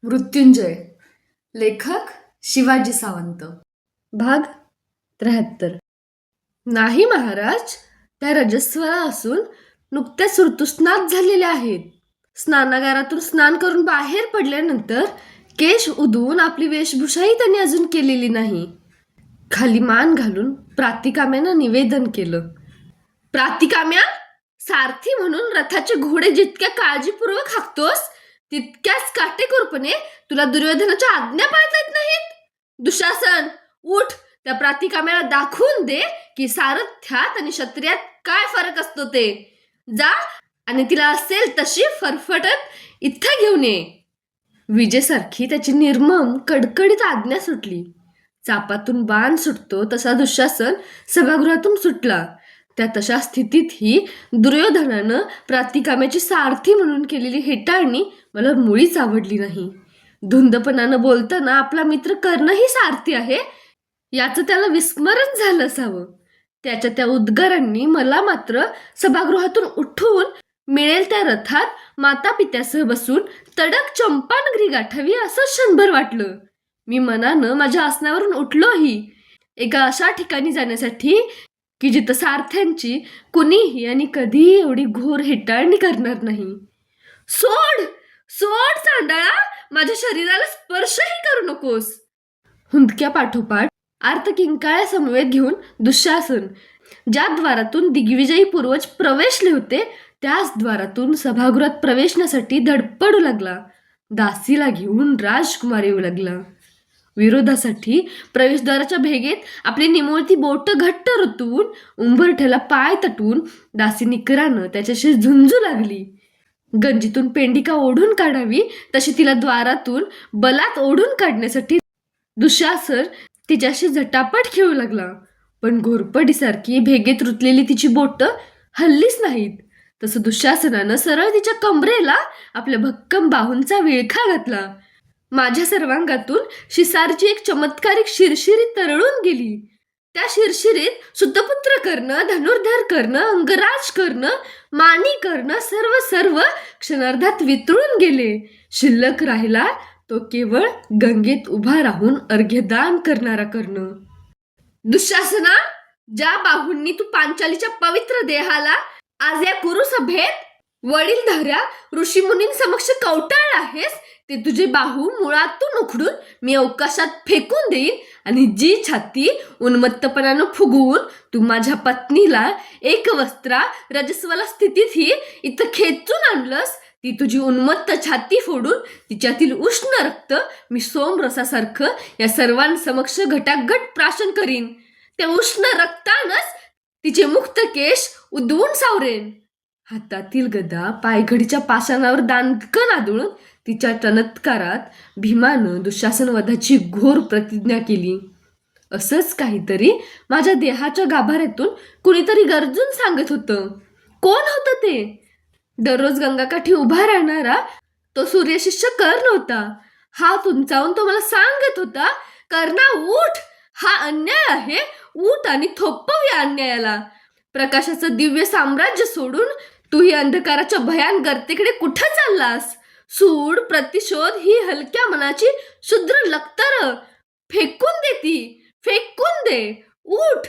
मृत्युंजय. लेखक शिवाजी सावंत. भाग 73. नाही महाराज, त्या रजस्वला असून नुकत्याच ऋतुस्नात झालेल्या आहेत. स्नानागारातून स्नान करून बाहेर पडल्यानंतर केश उधळून आपली वेशभूषाही त्यांनी अजून केलेली नाही. खाली मान घालून प्रातिकाम्यानं निवेदन केलं. प्रातिकाम्या, सारथी म्हणून रथाचे घोडे जितक्या काळजीपूर्वक हाकतोस तितक्याच काटेकोरपणे तुला दुर्योधनाच्या आज्ञा पाळता येत नाहीत. दुःशासन, उठ, त्या प्रातिकाम्याला दाखवून दे की सारथ्यात आणि क्षत्रियात काय फरक असतो ते. जा आणि तिला असेल तशी फरफटत इथं घेऊन ये. विजेसारखी त्याची निर्मम कडकडीत आज्ञा सुटली. चापातून बाण सुटतो तसा दुःशासन सभागृहातून सुटला. त्या तशा स्थितीतही दुर्योधनानं प्रातिकाम्याची सारथी म्हणून केलेली हेटाळणी मला मुळीच आवडली नाही. धुंदपणानं बोलताना आपला मित्र कर्णही सारथी आहे याचं त्याला विस्मरण झालं असावं. त्याच्या त्या उद्गारांनी मला मात्र सभागृहातून उठून मिळेल त्या रथात माता पित्यासह बसून तडक चंपानगरी गाठावी असं क्षणभर वाटलं. मी मनानं माझ्या आसनावरून उठलोही एका अशा ठिकाणी जाण्यासाठी की जिथं सारथ्यांची कुणीही आणि कधीही एवढी घोर हेटाळणी करणार नाही. सोड सोड चांडाळा, माझ्या शरीराला स्पर्शही करू नकोस. हुंदक्या पाठोपाठ आर्त किंकाळ्या समवेत घेऊन दुःशासन ज्या द्वारातून दिग्विजयी पूर्वज प्रवेशले होते त्याच द्वारातून सभागृहात प्रवेशण्यासाठी धडपडू लागला. दासीला घेऊन राजकुमार येऊ लागला. विरोधासाठी प्रवेशद्वाराच्या भेगेत आपली निमुळती बोट घट्ट रुतवून उंबरठ्याला पाय तटवून दासी निकरानं त्याच्याशी झुंजू लागली. गंजीतून पेंडिका ओढून काढावी तशी तिला द्वारातून बलात ओढून काढण्यासाठी दुःशासन तिच्याशी झटापट खेळू लागला. पण घोरपडीसारखी भेगेत रुतलेली तिची बोट हल्लीच नाहीत. तसं दुःशासनानं सरळ तिच्या कमरेला आपल्या भक्कम बाहूंचा विळखा घातला. माझ्या सर्वांगातून शिसारची एक चमत्कारिक शिरशिरी तरळून गेली. त्या शिरशिरीत सुतपुत्र करणं, धनुर्धर करणं, अंगराज करणं, मानी करणं सर्व क्षणार्धात वितळून गेले. शिल्लक राहिला तो केवळ गंगेत उभा राहून अर्घ्यदान करणारा करणं. दुःशासना, ज्या बाहूंनी तू पांचालीच्या पवित्र देहाला आज या कुरुसभेत वडीलधाऱ्या ऋषीमुनींसमक्ष कवटाळ आहेस ते तुझे बाहू मुळातून उखडून मी अवकाशात फेकून देईन आणि जी छाती उन्मत्तपणानं फुगवून तू माझ्या पत्नीला एक वस्त्रा रजस्वला स्थितीतही इथं खेचून आणलंस ती तुझी उन्मत्त छाती फोडून तिच्यातील उष्ण रक्त मी सोमरसासारखं या सर्वांसमक्ष घटाघट प्राशन करीन. त्या उष्ण रक्तानच तिचे मुक्त केश उधळून सावरेन. हातातील गदा पायघडीच्या पाषाणावर दांडकन आदळून तिच्या चमत्कारात भीमानं दुःशासनवधाची घोर प्रतिज्ञा केली. असंच काहीतरी माझ्या देहाच्या गाभाऱ्यातून कुणीतरी गरजून सांगत होतं. कोण होतं ते? दररोज गंगाकाठी उभा राहणारा तो सूर्यशिष्य कर्ण होता. हात उंचावून तो मला सांगत होता, कर्णा उठ, हा अन्याय आहे, उठ आणि थोपव या अन्यायाला. प्रकाशाचं दिव्य साम्राज्य सोडून तू ही अंधकाराच्या भयान गर्तेकडे कुठं चाललास? सूड, प्रतिशोध ही हलक्या मनाची शुद्र लक्तर फेकून दे, ती फेकून दे. उठ.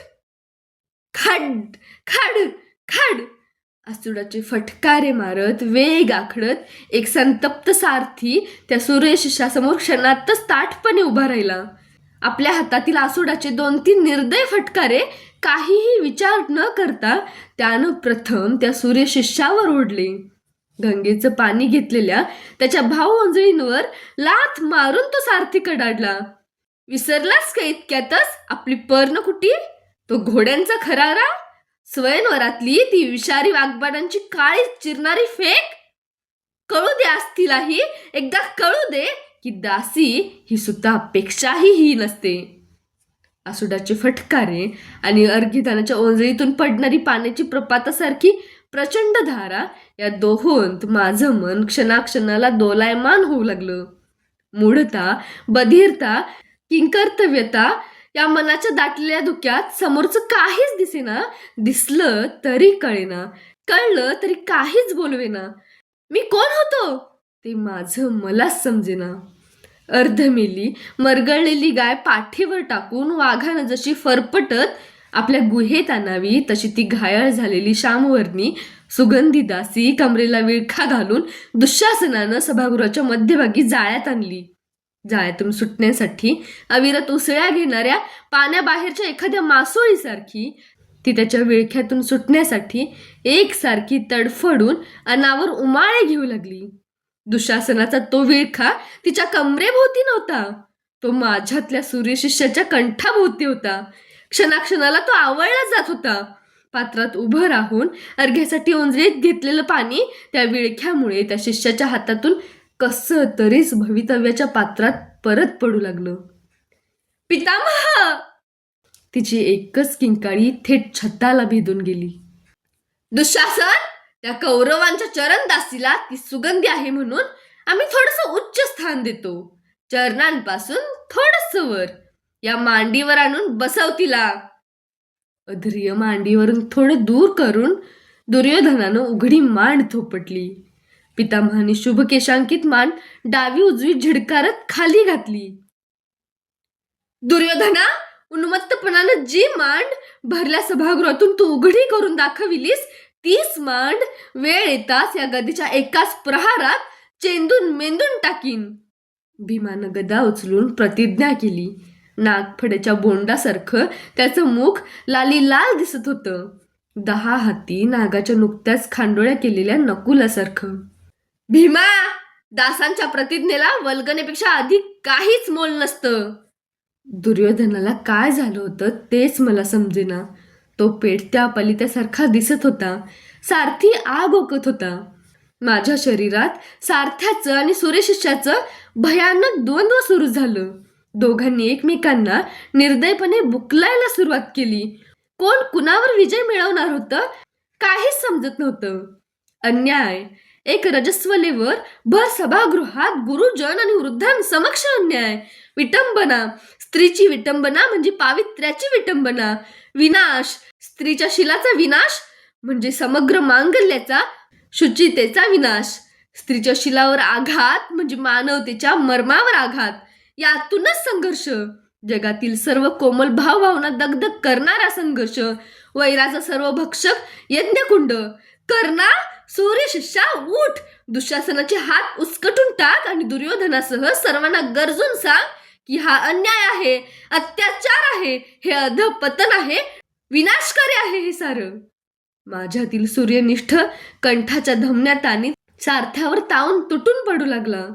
खड खड खड आसुडाचे फटकारे मारत वेग आखडत एक संतप्त सारथी त्या सूर्यशिष्यासमोर क्षणातच ताठपणे उभा राहिला. आपल्या हातातील आसुडाचे 2-3 निर्दय फटकारे काहीही विचार न करता त्यानं प्रथम त्या सूर्यशिष्यावर ओढले. गंगेचं पाणी घेतलेल्या त्याच्या भाऊअंजळींवर लाथ मारून तो सारथी कडाडला. विसरलास का इतक्यातच आपली पर्णकुटी, तो घोड्यांचा खरारा, स्वयंवरातली ती विषारी वाघबाणांची काळी चिरणारी फेक? कळू दे असतीलाही, एकदा कळू दे की दासी ही सुतापेक्षाही ही नसते. आसुडाचे फटकारे आणि अर्घ्यदानाच्या ओंजळीतून पडणारी पाण्याची प्रपातासारखी प्रचंड धारा या दोहोंत माझं मन क्षणाक्षणाला दोलायमान होऊ लागलं. मूढता, बधिरता, किंकर्तव्यता या मनाच्या दाटलेल्या धुक्यात समोरचं काहीच दिसेना. दिसलं तरी कळेना, कळलं तरी काहीच बोलवेना. मी कोण होतो ते माझं मलाच समजेना. अर्धमेली मरगळलेली गाय पाठीवर टाकून वाघानं जशी फरफटत आपल्या गुहेत आणावी तशी ती घायाळ झालेली श्यामवर्णी सुगंधी दासी कमरेला विळखा घालून दुःशासनानं सभागृहाच्या मध्यभागी जाळ्यात आणली. जाळ्यातून सुटण्यासाठी अविरत उसळ्या घेणाऱ्या पाण्याबाहेरच्या एखाद्या मासोळीसारखी ती त्याच्या विळख्यातून सुटण्यासाठी एकसारखी तडफडून अनावर उमाळे घेऊ लागली. दुःशासनाचा तो विळखा तिच्या कमरेभोवती नव्हता, तो माझ्यातल्या सूर्यशिष्याच्या कंठाभोवती होता. क्षणाक्षणाला तो आवळला जात होता. पात्रात उभं राहून अर्घ्यासाठी ओंजळीत घेतलेलं पाणी त्या विळख्यामुळे त्या शिष्याच्या हातातून कसं तरीच भवितव्याच्या पात्रात परत पडू लागलं. पितामह! तिची एकच किंकाळी थेट छताला भेदून गेली. दुःशासन, त्या कौरवांच्या चरणदासीला ती सुगंधी आहे म्हणून आम्ही थोडंसं उच्च स्थान देतो. चरणांपासून थोडंसं वर या मांडीवर आणून बसव तिला. अध्रिय मांडीवरून थोडं दूर करून दुर्योधनानं उघडी मांड थोपटली. पितामहाने शुभकेशांकित मान डावी उजवी झिडकारत खाली घातली. दुर्योधना, उन्मत्तपणानं जी मांड भरल्या सभागृहातून तू उघडी करून दाखविलीस तीच मांड वेळ येताच या गदीच्या एकाच प्रहारात चेंदून मेंदून टाकीन. भीमानं गदा उचलून प्रतिज्ञा केली. नागफड्याच्या बोंडासारखं त्याचं मुख लाली लाल दिसत होतं. 10 हाती नागाच्या नुकत्याच खांडोळ्या केलेल्या नकुलासारखं. भीमा, दासांच्या प्रतिज्ञेला वल्गनेपेक्षा अधिक काहीच मोल नसतं. दुर्योधनाला काय झालं होतं तेच मला समजेना. तो पेटत्या पलित्यासारखा दिसत होता. सारथी आग ओकत होता. माझ्या शरीरात सारथ्याचं आणि सूर्यशिष्याचं भयानक द्वंद्व सुरू झालं. दोघांनी एकमेकांना निर्दयपणे बुकलायला सुरुवात केली. कोण कुणावर विजय मिळवणार होतं काहीच समजत नव्हतं. अन्याय, एक रजस्वलेवर भर सभागृहात गुरुजन आणि वृद्धांसमक्ष अन्याय. विटंबना, स्त्रीची विटंबना म्हणजे पावित्र्याची विटंबना. विनाश, स्त्रीच्या शिलाचा विनाश म्हणजे समग्र मांगल्याचा शुचितेचा विनाश. स्त्रीच्या शिलावर आघात म्हणजे मानवतेच्या मर्मावर आघात. यातूनच संघर्ष, जगातील सर्व कोमल भावभावना दगदग करणारा संघर्ष. वैराचा सर्व भक्षक यज्ञकुंड. कर्णा, सूर्यशिष्या, उठ! दुःशासनाचे हात उचकटून टाक आणि दुर्योधनासह सर्वांना गरजून सांग की हा अन्याय आहे, अत्याचार आहे, हे अधपतन आहे, विनाशकारी आहे हे सारं. माझ्यातील सूर्यनिष्ठ कंठाच्या धमन्यात आणि सारथ्यावर तावून तुटून पडू लागला.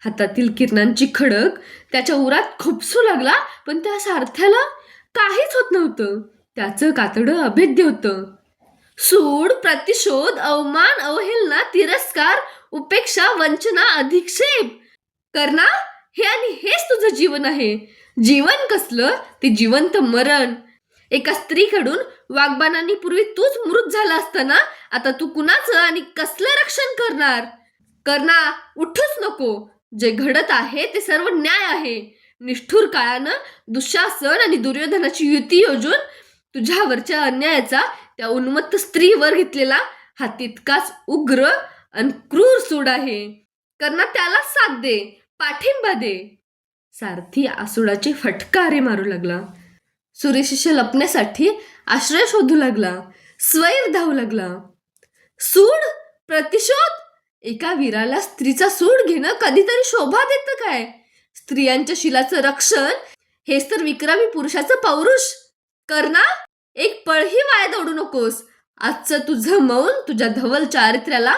हातातील किरणांची खडक त्याच्या उरात खुपसू लागला, पण त्या सारथ्याला काहीच होत नव्हतं. त्याचं कातडं अभेद्य होतं. सूड, प्रतिशोध, अवमान, अवहेलना, तिरस्कार, उपेक्षा, वंचना, अधिक्षेप. कर्णा, हे आणि हेच तुझं जीवन आहे. जीवन कसलं, ते जिवंत मरण. एका स्त्रीकडून वाग्बाणांनी पूर्वी तूच मृत झाला असताना आता तू कुणाचं आणि कसलं रक्षण करणार? कर्णा, उठूच नको. जे घडत आहे ते सर्व न्याय आहे. निष्ठुर काळानं दुःशासन आणि दुर्योधनाची युती योजून तुझ्यावरच्या अन्यायाचा त्या उन्मत्त स्त्रीवर घेतलेला हा तितकाच उग्र आणि क्रूर सूड आहे. कर्णा, त्याला साथ दे, पाठिंबा दे. सारथी आसुडाचे फटकारे मारू लागला. सूर्यशिष्य लपण्यासाठी आश्रय शोधू लागला. स्वैर धावू लागला. सूड, प्रतिशोध? एका वीराला स्त्रीचा सूड घेणं कधीतरी शोभा देतं काय? स्त्रियांच्या शिलाचं रक्षण हेच तर विक्रमी पुरुषाचं पौरुष. कर्णा, एक पळही वाया दौडू नकोस. आजचं तुझं मौन तुझ्या धवल चारित्र्याला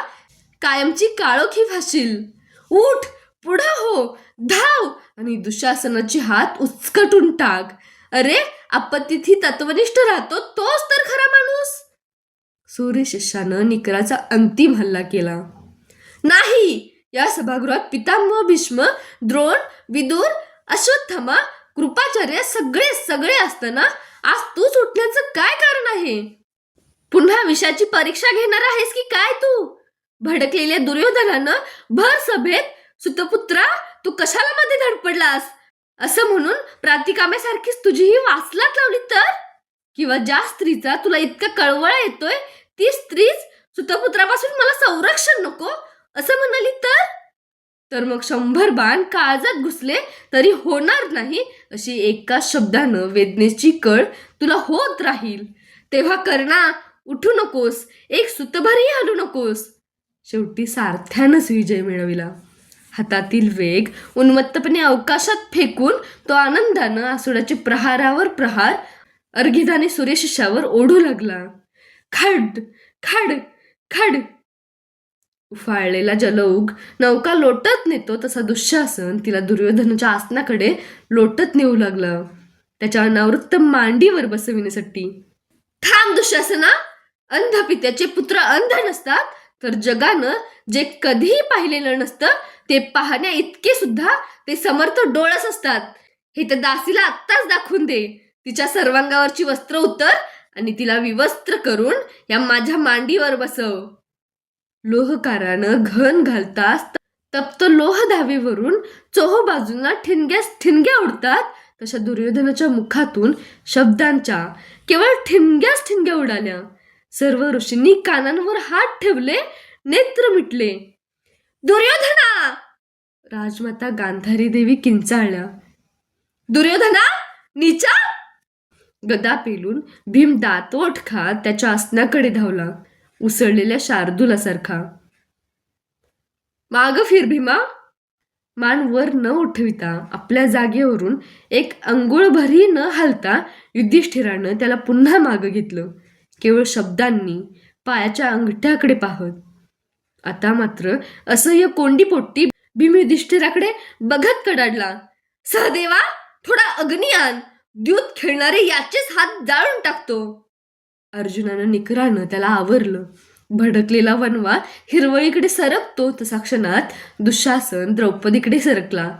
कायमची काळोखी फाशील. उठ, पुढं हो, धाव आणि दुःशासनाचे हात उचकटून टाक. अरे, आपत्तीत तत्वनिष्ठ राहतो तोच तर खरा माणूस. सूर्यशिष्यानं निकराचा अंतिम हल्ला केला. नाही, या सभागृहात पितामह भीष्म, द्रोण, विदुर, अश्वत्थामा, कृपाचार्य सगळे सगळे असताना आज तूच उठण्याचं काय कारण आहे? पुन्हा विषयाची परीक्षा घेणार आहेस की काय तू? भडकलेल्या दुर्योधनानं भर सभेत सुतपुत्रा, तू कशाला मध्ये धडपडलास असं म्हणून प्रातिकाम्यासारखीच तुझीही वासलात लावली तर? किंवा ज्या स्त्रीचा तुला इतका कळवळा येतोय ती स्त्रीच सुतपुत्रापासून मला संरक्षण नको असं म्हणाली तर? तर मग 100 बाण काळजात घुसले तरी होणार नाही अशी एका शब्दानं वेदनेची कळ तुला होत राहील. तेव्हा कर्णा, उठू नकोस, एक सुतभरही हलू नकोस. शेवटी सारथ्यानंच विजय मिळविला. हातातील वेग उन्मत्तपणे अवकाशात फेकून तो आनंदानं आसुडाचे प्रहारावर प्रहार अर्घिताने सूर्यशिष्यावर ओढू लागला. खड खड खड. उफाळलेला जलौघ नौका लोटत नेतो तसा दुःशासन तिला दुर्योधनाच्या आसनाकडे लोटत नेऊ लागला, त्याच्या अनावृत्त मांडीवर बसविण्यासाठी. थांब दुःशासना, अंध पित्याचे पुत्र अंध नसतात, तर जगानं जे कधीही पाहिलेलं नसतं ते पाहण्या इतके सुद्धा ते समर्थ डोळस असतात. हे त्या दासीला आत्ताच दाखवून दे. तिच्या सर्वांगावरची वस्त्र उतर आणि तिला विवस्त्र करून या माझ्या मांडीवर बसव. लोहकारानं घन घालताच तप्त लोह धावेवरून चोहोबाजूंना ठिणग्या उडतात तशा दुर्योधनाच्या मुखातून शब्दांच्या केवळ ठिणग्या उडाल्या. सर्व ऋषींनी कानांवर हात ठेवले, नेत्र मिटले. दुर्योधना! राजमाता गांधारी देवी किंचाळल्या. दुर्योधना, नीचा! गदा पेलून भीम दातोट खात त्याच्या आसनाकडे धावला, उसळलेल्या शार्दुलासारखा. माग फिर भीमा. मान वर न उठविता आपल्या जागेवरून एक अंघोळभरही न हलता युधिष्ठिरानं त्याला पुन्हा मागं घेतलं, केवळ शब्दांनी, पायाच्या अंगठ्याकडे पाहत. आता मात्र असह्य कोंडीपोटी भीम युधिष्ठिराकडे बघत कडाडला. सहदेवा, थोडा अग्नी आण, द्यूत खेळणारे याचेच हात जाळून टाकतो. अर्जुनानं निकरानं त्याला आवरलं. भडकलेला वनवा हिरवळीकडे सरकतो तसा क्षणात दुःशासन द्रौपदीकडे सरकला.